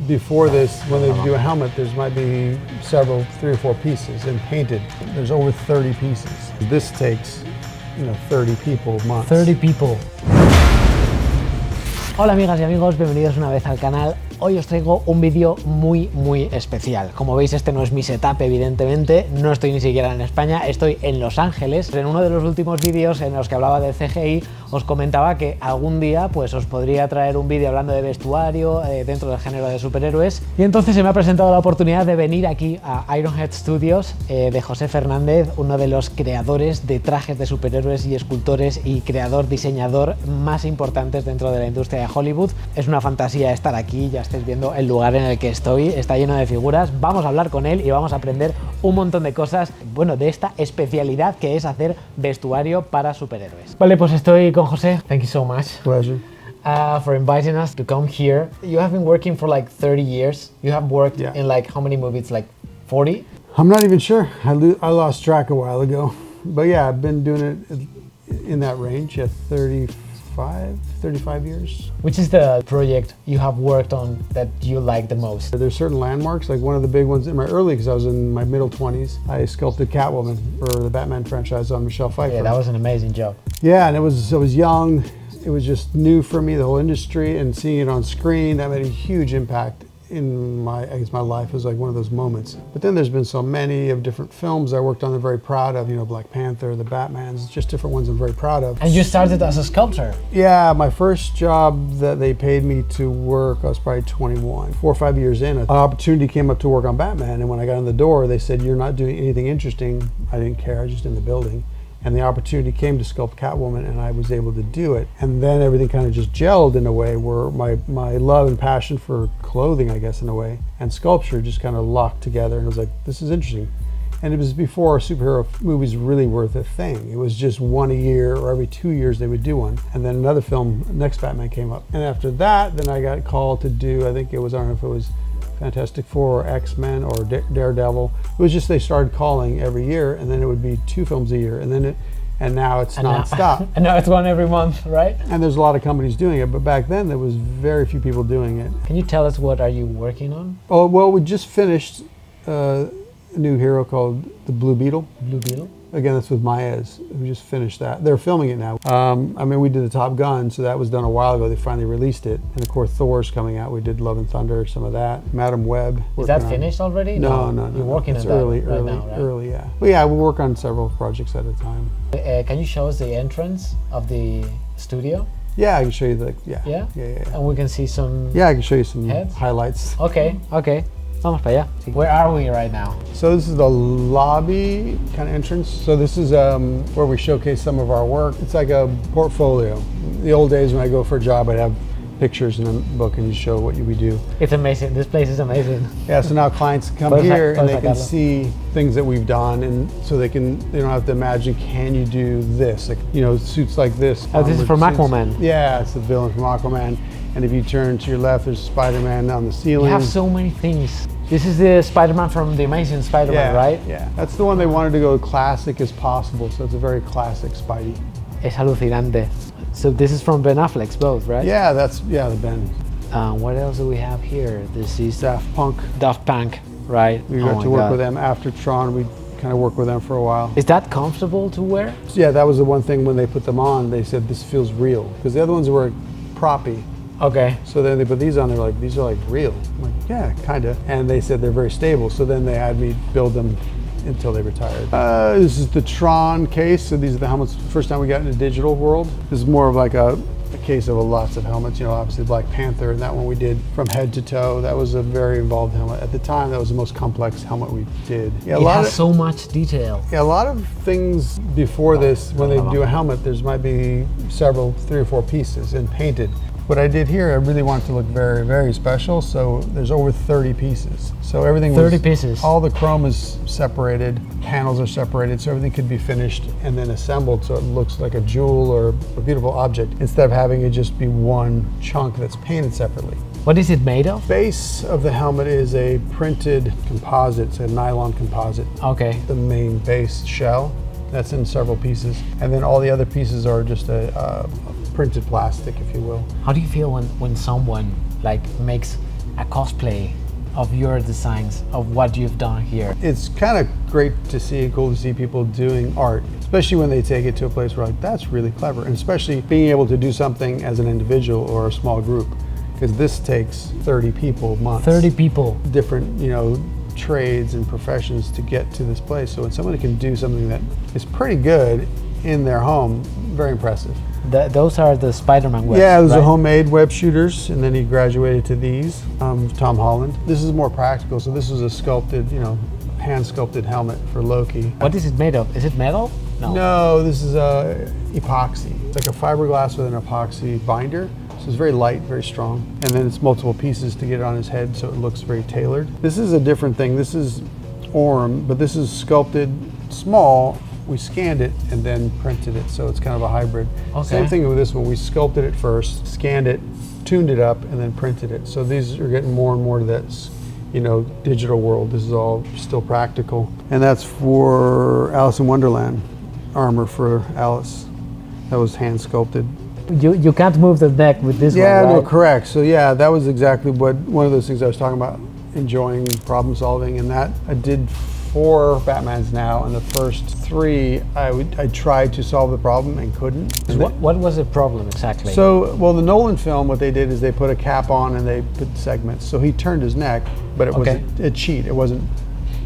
before this, when they do a helmet, there's might be several, 3 or 4 pieces, and painted. There's over 30 pieces. This takes, 30 people months. 30 people. Hola amigas y amigos, bienvenidos una vez al canal. Hoy os traigo un vídeo muy especial. Como veis, este no es mi setup, evidentemente, no estoy ni siquiera en España, estoy en Los Ángeles. En uno de los últimos vídeos en los que hablaba de CGI, os comentaba que algún día pues os podría traer un vídeo hablando de vestuario dentro del género de superhéroes. Y entonces se me ha presentado la oportunidad de venir aquí a Ironhead Studios de José Fernández, uno de los creadores de trajes de superhéroes y escultores y creador, diseñador más importantes dentro de la industria de Hollywood. Es una fantasía estar aquí, ya estáis viendo el lugar en el que estoy, está lleno de figuras. Vamos a hablar con él y vamos a aprender un montón de cosas, bueno, de esta especialidad que es hacer vestuario para superhéroes. Vale, pues estoy con José. Thank you so much. Pleasure. For inviting us to come here. You have been working for like 30 years. You have worked in like how many movies? Like 40? I'm not even sure. I lost track a while ago. But yeah, I've been doing it in that range at 35 years. Which is the project you have worked on that you like the most? There's certain landmarks, like one of the big ones in my early, because I was in my middle 20s, I sculpted Catwoman for the Batman franchise on Michelle Pfeiffer. Yeah, that was an amazing job. Yeah, and I was young, it was just new for me, the whole industry, and seeing it on screen, that made a huge impact in my life. It was like one of those moments. But then there's been so many of different films I worked on, I'm very proud of, Black Panther, the Batmans, just different ones I'm very proud of. And you started as a sculptor? Yeah, my first job that they paid me to work, I was probably 21. 4 or 5 years in, an opportunity came up to work on Batman, and when I got in the door, they said, "You're not doing anything interesting." I didn't care, I was just in the building. And the opportunity came to sculpt Catwoman, and I was able to do it. And then everything kind of just gelled in a way where my love and passion for clothing, I guess, in a way, and sculpture just kind of locked together. And I was like, this is interesting. And it was before superhero movies really were the thing. It was just one a year, or every 2 years they would do one. And then another film, next Batman, came up. And after that, then I got called to do, I think it was, I don't know if it was Fantastic Four or X-Men or Daredevil. It was just they started calling every year, and then it would be 2 films a year, and now it's nonstop. And now it's one every month, right? And there's a lot of companies doing it, but back then there was very few people doing it. Can you tell us what are you working on? Oh, well, we just finished a new hero called the Blue Beetle. Blue Beetle? Again, that's with Maez. We just finished that. They're filming it now. We did the Top Gun, so that was done a while ago. They finally released it. And of course, Thor's coming out. We did Love and Thunder, some of that. Madam Web. Is that finished already? No. You're working on that early, now, right? Early, yeah. But yeah, we work on several projects at a time. Can you show us the entrance of the studio? Yeah, I can show you Yeah? Yeah. And we can see some... Yeah, I can show you some heads? Highlights. Okay. Vamos para allá. Where are we right now? So this is the lobby kind of entrance. So this is where we showcase some of our work. It's like a portfolio. The old days when I go for a job, I'd have pictures in a book and you show what we do. It's amazing. This place is amazing. Yeah, so now clients come here and they can see things that we've done, and so they don't have to imagine, can you do this? Like, suits like this. Oh, this is from Aquaman. Yeah, it's the villain from Aquaman. And if you turn to your left, there's Spider-Man on the ceiling. You have so many things. This is the Spider-Man from the Amazing Spider-Man, right? Yeah, that's the one they wanted to go classic as possible, so it's a very classic Spidey. Es alucinante. So this is from Ben Affleck's both, right? Yeah, the Ben. What else do we have here? This is Daft Punk. Daft Punk, right? We got to work with them after Tron. We kind of worked with them for a while. Is that comfortable to wear? Yeah, that was the one thing when they put them on, they said this feels real, because the other ones were proppy. Okay. So then they put these on, they're like, these are like real. I'm like, yeah, kind of. And they said they're very stable. So then they had me build them until they retired. This is the Tron case. So these are the helmets. First time we got in the digital world. This is more of like a case of lots of helmets. Obviously Black Panther, and that one we did from head to toe. That was a very involved helmet. At the time, that was the most complex helmet we did. Yeah, it has so much detail. Yeah, a lot of things before this, when they do a helmet, there's might be several, 3 or 4 pieces and painted. What I did here, I really want it to look very, very special. So there's over 30 pieces. So everything 30 pieces. All the chrome is separated, panels are separated, so everything could be finished and then assembled so it looks like a jewel or a beautiful object, instead of having it just be one chunk that's painted separately. What is it made of? Base of the helmet is a printed composite, it's a nylon composite. Okay. The main base shell, that's in several pieces. And then all the other pieces are just a printed plastic, if you will. How do you feel when someone like makes a cosplay of your designs, of what you've done here? It's kind of great to see and cool to see people doing art, especially when they take it to a place where like, that's really clever. And especially being able to do something as an individual or a small group, because this takes 30 people months. 30 people. Different, trades and professions to get to this place. So when somebody can do something that is pretty good in their home, very impressive. Those are the Spider-Man webs. Yeah, those right? are homemade web shooters, and then he graduated to these, Tom Holland. This is more practical, so this is a sculpted, hand sculpted helmet for Loki. What is it made of? Is it metal? No, this is epoxy. It's like a fiberglass with an epoxy binder. So it's very light, very strong. And then it's multiple pieces to get it on his head, so it looks very tailored. This is a different thing. This is Orm, but this is sculpted small. We scanned it and then printed it, so it's kind of a hybrid. Okay. Same thing with this one. We sculpted it first, scanned it, tuned it up, and then printed it. So these are getting more and more to that, digital world. This is all still practical. And that's for Alice in Wonderland, armor for Alice. That was hand sculpted. You can't move the neck with this one, right? Yeah, no, correct. So yeah, that was exactly one of those things I was talking about, enjoying problem solving, and that I did 4 Batmans now, and the first 3 I tried to solve the problem and couldn't. What was the problem exactly? So, well, the Nolan film, what they did is they put a cap on and they put segments. So he turned his neck, but it was a cheat. It wasn't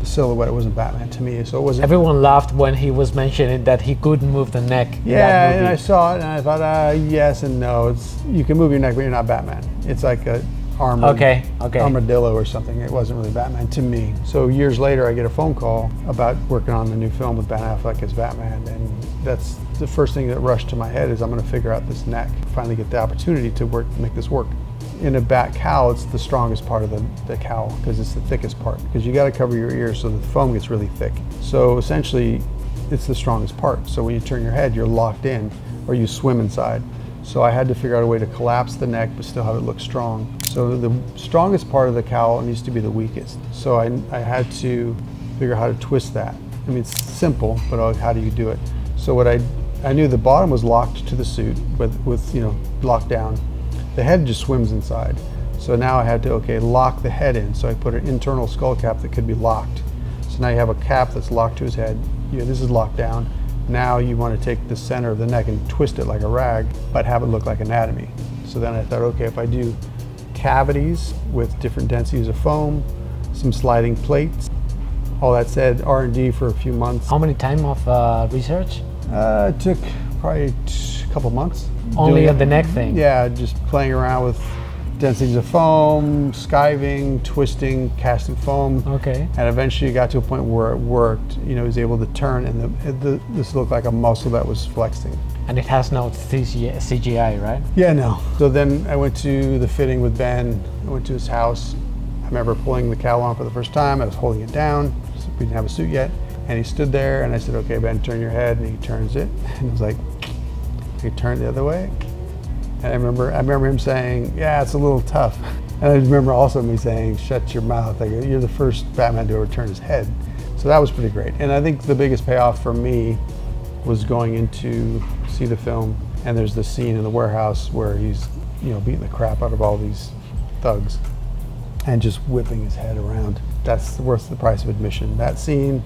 the silhouette. It wasn't Batman to me. So it wasn't. Everyone laughed when he was mentioning that he couldn't move the neck. Yeah, and I saw it and I thought, yes and no. You can move your neck, but you're not Batman. It's like a armadillo or something. It wasn't really Batman to me. So years later, I get a phone call about working on the new film with Ben Affleck as Batman, and that's the first thing that rushed to my head is I'm going to figure out this neck, finally get the opportunity to make this work. In a bat cowl, it's the strongest part of the cowl because it's the thickest part, because you got to cover your ears so the foam gets really thick. So essentially, it's the strongest part. So when you turn your head, you're locked in, or you swim inside. So I had to figure out a way to collapse the neck but still have it look strong. So the strongest part of the cowl needs to be the weakest. So I had to figure out how to twist that. I mean, it's simple, but how do you do it? So what I knew the bottom was locked to the suit with locked down. The head just swims inside. So now I had to, lock the head in. So I put an internal skull cap that could be locked. So now you have a cap that's locked to his head. This is locked down. Now you want to take the center of the neck and twist it like a rag, but have it look like anatomy. So then I thought, if I do cavities with different densities of foam, some sliding plates. All that said, R&D for a few months. How many time of research? It took probably a couple months. Only on the neck thing? Yeah, just playing around with densities of foam, skiving, twisting, casting foam. Okay. And eventually it got to a point where it worked. He was able to turn, and this looked like a muscle that was flexing. And it has no CGI, right? Yeah, no. So then I went to the fitting with Ben. I went to his house. I remember pulling the cowl on for the first time. I was holding it down. We didn't have a suit yet. And he stood there, and I said, "Okay, Ben, turn your head." And he turns it. And it was like, he turned the other way. And I remember him saying, "Yeah, it's a little tough." And I remember also me saying, "Shut your mouth. Like, you're the first Batman to ever turn his head." So that was pretty great. And I think the biggest payoff for me was going in to see the film, and there's the scene in the warehouse where he's, beating the crap out of all these thugs and just whipping his head around. That's worth the price of admission. That scene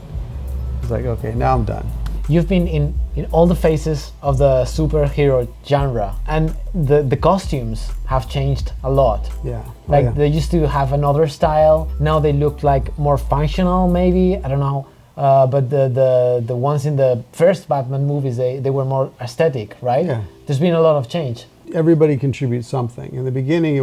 was like, okay, now I'm done. You've been in all the phases of the superhero genre, and the costumes have changed a lot. Yeah. They used to have another style. Now they look like more functional, maybe. I don't know. But the ones in the first Batman movies, they were more aesthetic, right? Yeah. There's been a lot of change. Everybody contributes something. In the beginning, they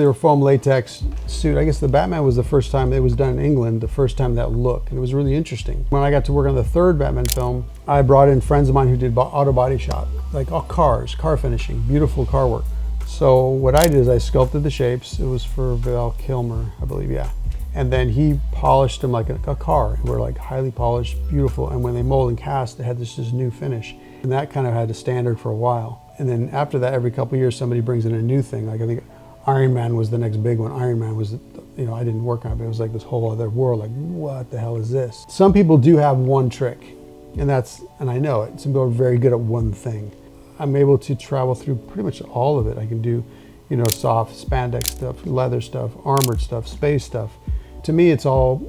were foam latex suit. I guess the Batman was the first time it was done in England, the first time that look, and it was really interesting. When I got to work on the third Batman film, I brought in friends of mine who did auto body shop, like car finishing, beautiful car work. So what I did is I sculpted the shapes. It was for Val Kilmer, I believe, yeah. And then he polished them like a car. They were like highly polished, beautiful. And when they mold and cast, they had this new finish. And that kind of had a standard for a while. And then after that, every couple of years, somebody brings in a new thing. Like I think Iron Man was the next big one. Iron Man was, I didn't work on it, but it was like this whole other world. Like, what the hell is this? Some people do have one trick, and I know it. Some people are very good at one thing. I'm able to travel through pretty much all of it. I can do, you know, soft spandex stuff, leather stuff, armored stuff, space stuff. To me, it's all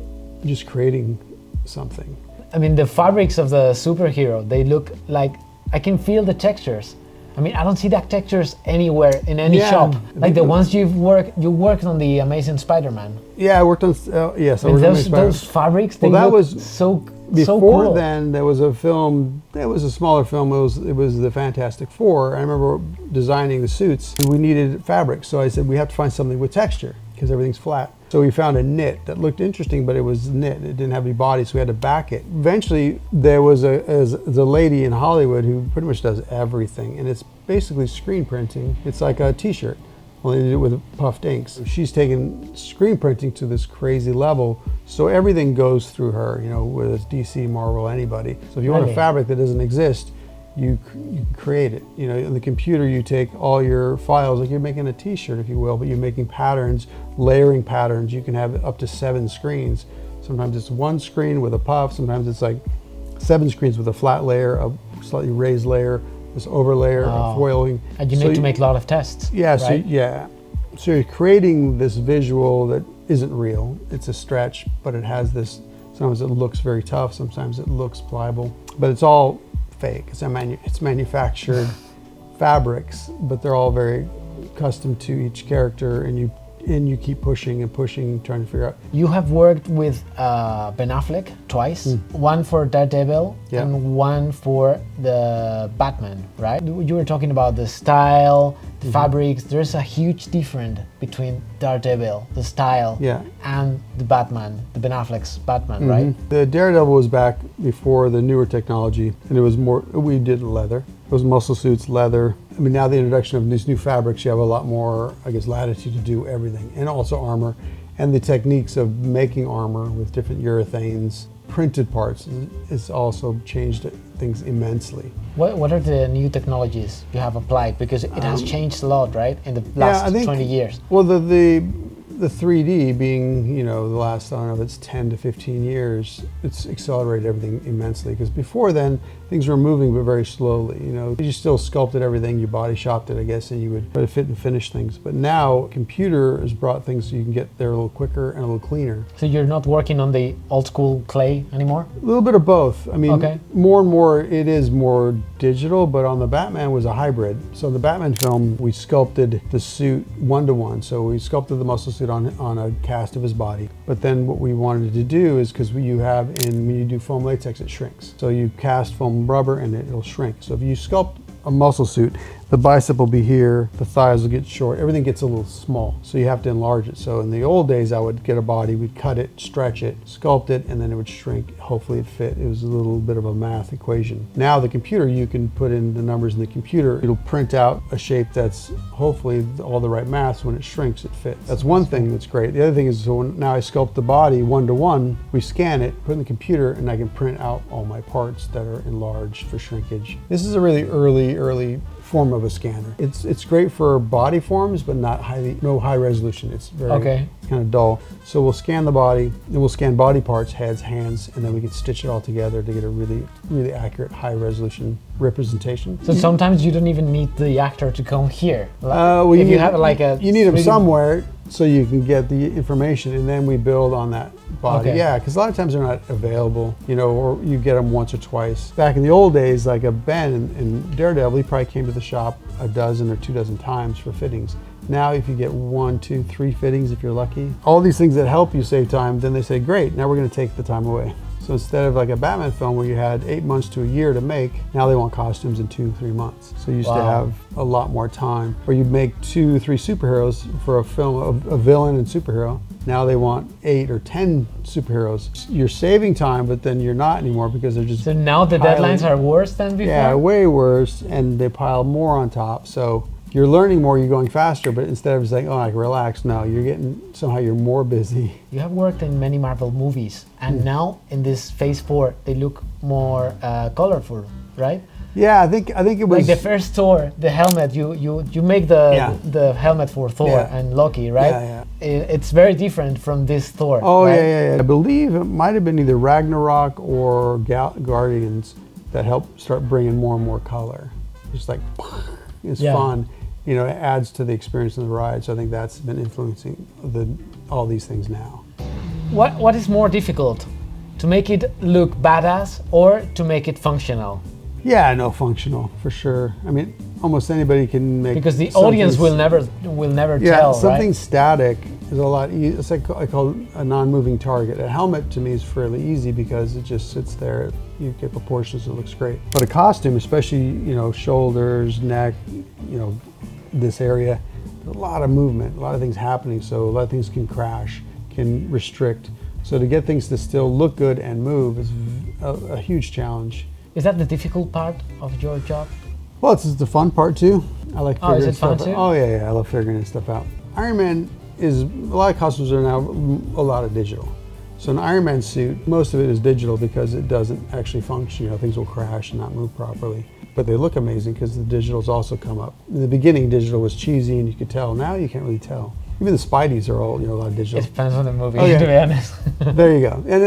just creating something. I mean, the fabrics of the superhero, they look like, I can feel the textures. I mean, I don't see that textures anywhere in any shop. Like the ones you worked on the Amazing Spider-Man. Yeah, I worked on, yes, I worked on those fabrics, they that look was so before cool. then, there was a film, it was a smaller film, it was the Fantastic Four. I remember designing the suits, and we needed fabric. So I said, we have to find something with texture, because everything's flat. So we found a knit that looked interesting, but it was knit. It didn't have any body, so we had to back it. Eventually, there was a lady in Hollywood who pretty much does everything, and it's basically screen printing. It's like a t-shirt, only they did it with puffed inks. She's taken screen printing to this crazy level, so everything goes through her, you know, whether it's DC, Marvel, anybody. So if you want a fabric that doesn't exist, you create it. You know, on the computer, you take all your files, like you're making a t-shirt, if you will, but you're making patterns, layering patterns. You can have up to 7 screens. Sometimes it's 1 screen with a puff. Sometimes it's like 7 screens with a flat layer, a slightly raised layer, this overlayer, foiling. And you need to make a lot of tests. Yeah, right? So you're creating this visual that isn't real. It's a stretch, but it has this, sometimes it looks very tough, sometimes it looks pliable, but it's all fake. It's manufactured fabrics, but they're all very custom to each character, and you keep pushing and pushing, trying to figure out. You have worked with Ben Affleck twice, one for Daredevil and one for the Batman, right? You were talking about the style, the fabrics. There's a huge difference between Daredevil, the style, and the Batman, the Ben Affleck's Batman, right? The Daredevil was back before the newer technology, and it was more, we did leather. It was muscle suits, leather. I mean, now the introduction of these new fabrics, you have a lot more, I guess, latitude to do everything, and also armor. And the techniques of making armor with different urethanes, printed parts, it's also changed things immensely. What are the new technologies you have applied? Because it has changed a lot, right, in the last 20 years. Well, the 3D being, you know, the last, I don't know if it's 10 to 15 years, it's accelerated everything immensely. Because before then, things were moving, but very slowly. You know, you still sculpted everything, you body shopped it, I guess, and you would try to fit and finish things. But now, computer has brought things so you can get there a little quicker and a little cleaner. So you're not working on the old school clay anymore? A little bit of both. I mean, more and more, it is more digital, but on the Batman was a hybrid. So the Batman film, we sculpted the suit 1-to-1. So we sculpted the muscle suit on a cast of his body. But then what we wanted to do is, because when you do foam latex, it shrinks. So you cast foam rubber and it'll shrink. So if you sculpt a muscle suit, the bicep will be here, the thighs will get short, everything gets a little small. So you have to enlarge it. So in the old days, I would get a body, we'd cut it, stretch it, sculpt it, and then it would shrink. Hopefully it fit. It was a little bit of a math equation. Now the computer, you can put in the numbers in the computer. It'll print out a shape that's hopefully all the right math. So when it shrinks, it fits. That's one thing that's great. The other thing is, so now I sculpt the body 1-to-1, we scan it, put it in the computer, and I can print out all my parts that are enlarged for shrinkage. This is a really early form of a scanner. It's great for body forms, but no high resolution. It's very kind of dull. So we'll scan the body, then we'll scan body parts, heads, hands, and then we can stitch it all together to get a really accurate, high resolution representation. So sometimes you don't even need the actor to come here. Well, if you have like a, you need them somewhere so you can get the information, and then we build on that body. Yeah, because a lot of times they're not available, you know, or you get them once or twice. Back in the old days, like a Ben and Daredevil, he probably came to the shop a dozen or 2 dozen times for fittings. Now, if you get 1, 2, 3 fittings, if you're lucky, all these things that help you save time, then they say, great, now we're going to take the time away. So instead of like a Batman film where you had 8 months to a year to make, now they want costumes in 2-3 months. So you used to have a lot more time. Or you'd make 2 or 3 superheroes for a film, a villain and superhero. Now they want 8 or 10 superheroes. You're saving time, but then you're not anymore because they're just. So now the deadlines are worse than before? Yeah, way worse, and they pile more on top. So you're learning more, you're going faster, but instead of saying, oh, I can relax, no, somehow you're more busy. You have worked in many Marvel movies, and now in this Phase 4, they look more colorful, right? Yeah, I think it was like the first Thor, the helmet. You make the helmet for Thor and Loki, right? Yeah. It's very different from this Thor. Oh, right? yeah. I believe it might have been either Ragnarok or Guardians that helped start bringing more and more color. Just like it's fun. you know, it adds to the experience of the ride. So I think that's been influencing all these things now. What is more difficult, to make it look badass or to make it functional? Yeah, no, functional for sure. I mean, almost anybody can make, because the audience will never tell. Something right? static is a lot easier. It's like I call it a non-moving target. A helmet to me is fairly easy because it just sits there. You get proportions, it looks great. But a costume, especially, you know, shoulders, neck, you know, this area, a lot of movement, a lot of things happening. So a lot of things can crash, can restrict. So to get things to still look good and move is a huge challenge. Is that the difficult part of your job? Well, it's the fun part too. I like figuring is it stuff fun too? out. Oh yeah, I love figuring stuff out. Iron Man is, a lot of costumes are now a lot of digital. So an Iron Man suit, most of it is digital because it doesn't actually function. You know, things will crash and not move properly. But they look amazing because the digitals also come up. In the beginning, digital was cheesy and you could tell. Now you can't really tell. Even the Spideys are all, you know, a lot of digital. It depends on the movie, Oh, yeah. to be honest. There you go. And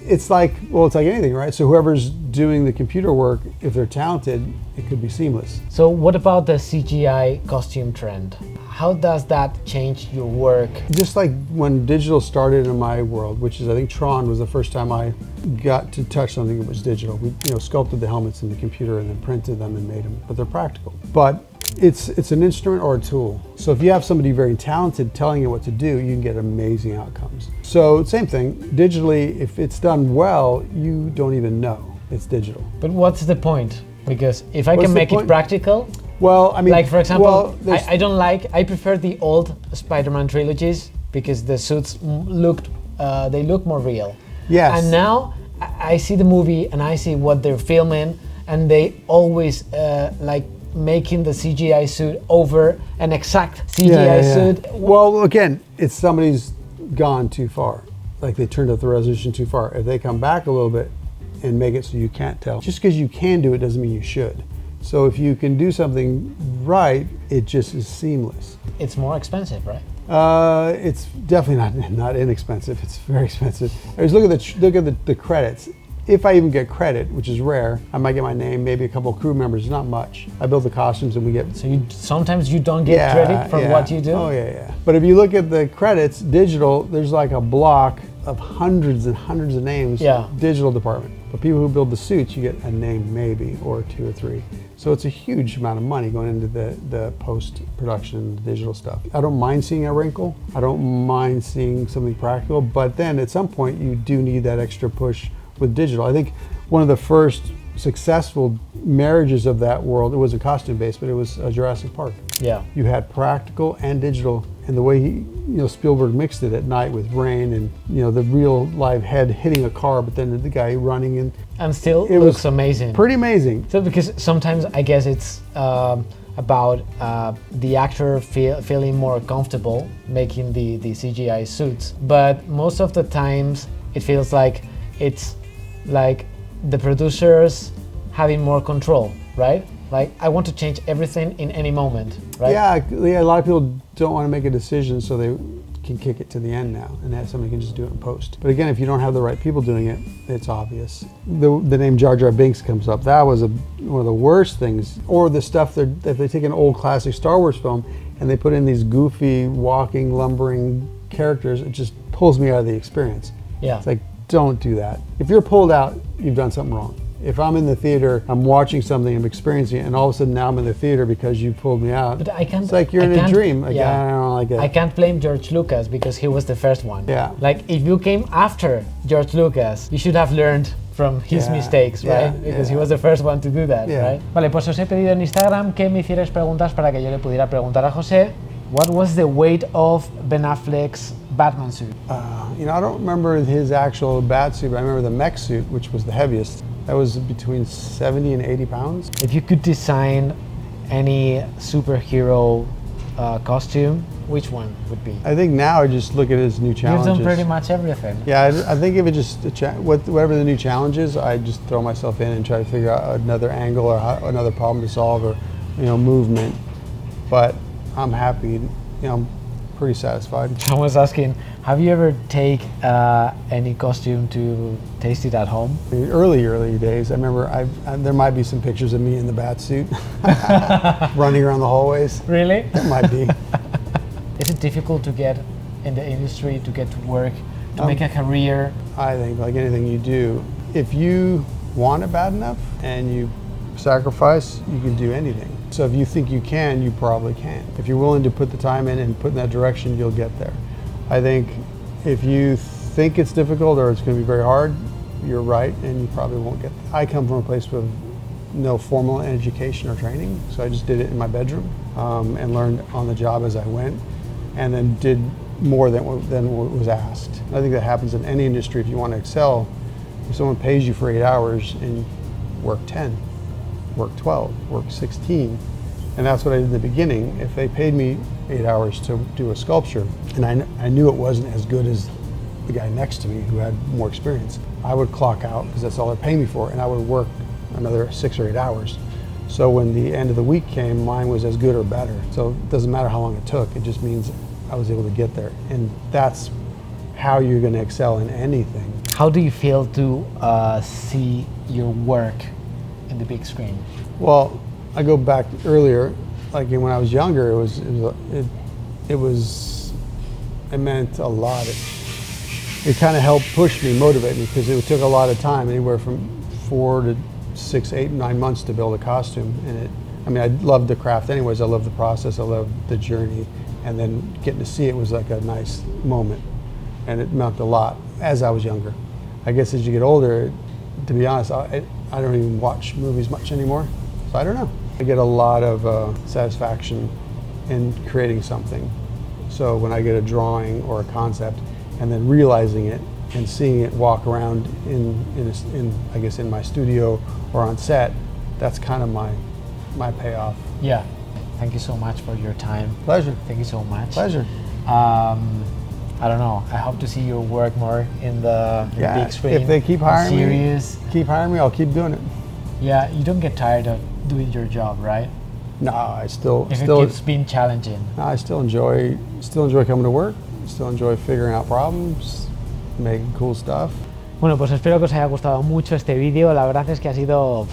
it's like, well, it's like anything, right? So whoever's doing the computer work, if they're talented, it could be seamless. So what about the CGI costume trend? How does that change your work? Just like when digital started in my world, which is, I think Tron was the first time I got to touch something that was digital. We, you know, sculpted the helmets in the computer and then printed them and made them, but they're practical. But it's an instrument or a tool. So if you have somebody very talented telling you what to do, you can get amazing outcomes. So same thing, digitally, if it's done well, you don't even know it's digital. But what's the point? Because if I What's can the make it point? practical, well, I mean, like for example, well, I prefer the old Spider-Man trilogies because the suits they look more real. yes. And now I see the movie and I see what they're filming, and they always like making the CGI suit over an exact CGI suit. Well, again, it's somebody's gone too far. Like they turned up the resolution too far. If they come back a little bit and make it so you can't tell, just because you can do it doesn't mean you should. So if you can do something right, it just is seamless. It's more expensive, right? It's definitely not inexpensive. It's very expensive. I just look at the credits. If I even get credit, which is rare, I might get my name, maybe a couple of crew members, not much. I build the costumes and we get... So sometimes you don't get credit for what you do? Oh yeah. But if you look at the credits, digital, there's like a block of hundreds and hundreds of names, digital department. But people who build the suits, you get a name maybe, or two or three. So it's a huge amount of money going into the post-production digital stuff. I don't mind seeing a wrinkle. I don't mind seeing something practical, but then at some point you do need that extra push with digital. I think one of the first successful marriages of that world, it wasn't costume based, but it was Jurassic Park. Yeah. You had practical and digital, and the way Spielberg mixed it at night with rain and the real live head hitting a car, but then the guy running and still it looks amazing. Pretty amazing. So because sometimes I guess it's about the actor feeling more comfortable making the CGI suits, but most of the times it feels like it's like the producers having more control, right? Like I want to change everything in any moment, right? Yeah, a lot of people don't want to make a decision, so they can kick it to the end now, and that somebody can just do it in post. But again, if you don't have the right people doing it, it's obvious. The name Jar Jar Binks comes up. That was one of the worst things. Or the stuff if they take an old classic Star Wars film and they put in these goofy, walking, lumbering characters, it just pulls me out of the experience. Yeah. It's like, don't do that. If you're pulled out, you've done something wrong. If I'm in the theater, I'm watching something, I'm experiencing it, and all of a sudden now I'm in the theater because you pulled me out. But I can't. It's like you're in a dream. Like, yeah. I don't like it. I can't blame George Lucas because he was the first one. Yeah. Like if you came after George Lucas, you should have learned from his mistakes, right? Because he was the first one to do that, right? Vale, pues os he pedido en Instagram que me hicierais preguntas para que yo le pudiera preguntar a José. What was the weight of Ben Affleck's Batman suit? I don't remember his actual bat suit, but I remember the mech suit, which was the heaviest. That was between 70 and 80 pounds. If you could design any superhero costume, which one would be? I think now I just look at his new challenges. You've done pretty much everything. Yeah, I think if it just, whatever the new challenge is, I just throw myself in and try to figure out another angle or another problem to solve or, movement. But I'm happy, I'm pretty satisfied. Someone's asking, Have you ever take any costume to taste it at home? In the early days, I remember there might be some pictures of me in the bat suit running around the hallways. Really? It might be. Is it difficult to get in the industry, to get to work, to make a career? I think like anything you do, if you want it bad enough and you sacrifice, you can do anything. So if you think you can, you probably can. If you're willing to put the time in and put in that direction, you'll get there. I think if you think it's difficult or it's going to be very hard, you're right, and you probably won't get there. I come from a place with no formal education or training, so I just did it in my bedroom and learned on the job as I went, and then did more than what was asked. I think that happens in any industry. If you want to excel, if someone pays you for 8 hours and work 10, work 12, work 16, and that's what I did in the beginning. If they paid me 8 hours to do a sculpture, and I knew it wasn't as good as the guy next to me who had more experience, I would clock out because that's all they're paying me for, and I would work another 6 or 8 hours. So when the end of the week came, mine was as good or better. So it doesn't matter how long it took, it just means I was able to get there. And that's how you're going to excel in anything. How do you feel to see your work in the big screen? Well, I go back earlier, like when I was younger, it meant a lot. It kind of helped push me, motivate me, because it took a lot of time, anywhere from 4 to 6, 8, 9 months to build a costume. And I loved the craft anyways. I loved the process, I loved the journey, and then getting to see it was like a nice moment, and it meant a lot as I was younger. I guess as you get older, to be honest, I don't even watch movies much anymore, so I don't know. I get a lot of satisfaction in creating something. So when I get a drawing or a concept and then realizing it and seeing it walk around I guess in my studio or on set, that's kind of my payoff. Yeah. Thank you so much for your time. Pleasure. Thank you so much. Pleasure. I don't know. I hope to see your work more in the big screen. If they keep hiring me, I'll keep doing it. Yeah, you don't get tired of doing your job, right? No, I still it keeps being challenging. No, I still enjoy coming to work. Still enjoy figuring out problems, making cool stuff. Bueno, pues espero que os haya gustado mucho este vídeo. La verdad es que ha sido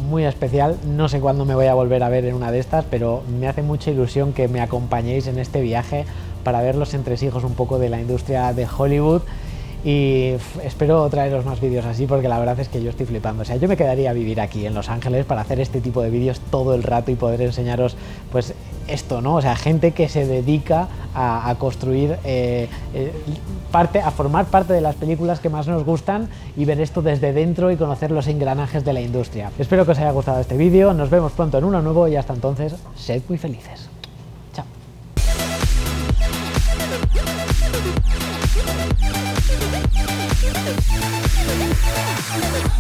muy especial. No sé cuándo me voy a volver a ver en una de estas, pero me hace mucha ilusión que me acompañéis en este viaje para ver los entresijos un poco de la industria de Hollywood, y espero traeros más vídeos así, porque la verdad es que yo estoy flipando. O sea, yo me quedaría a vivir aquí en Los Ángeles para hacer este tipo de vídeos todo el rato y poder enseñaros pues esto, ¿no? O sea, gente que se dedica a construir a formar parte de las películas que más nos gustan y ver esto desde dentro y conocer los engranajes de la industria. Espero que os haya gustado este vídeo, nos vemos pronto en uno nuevo y hasta entonces, sed muy felices.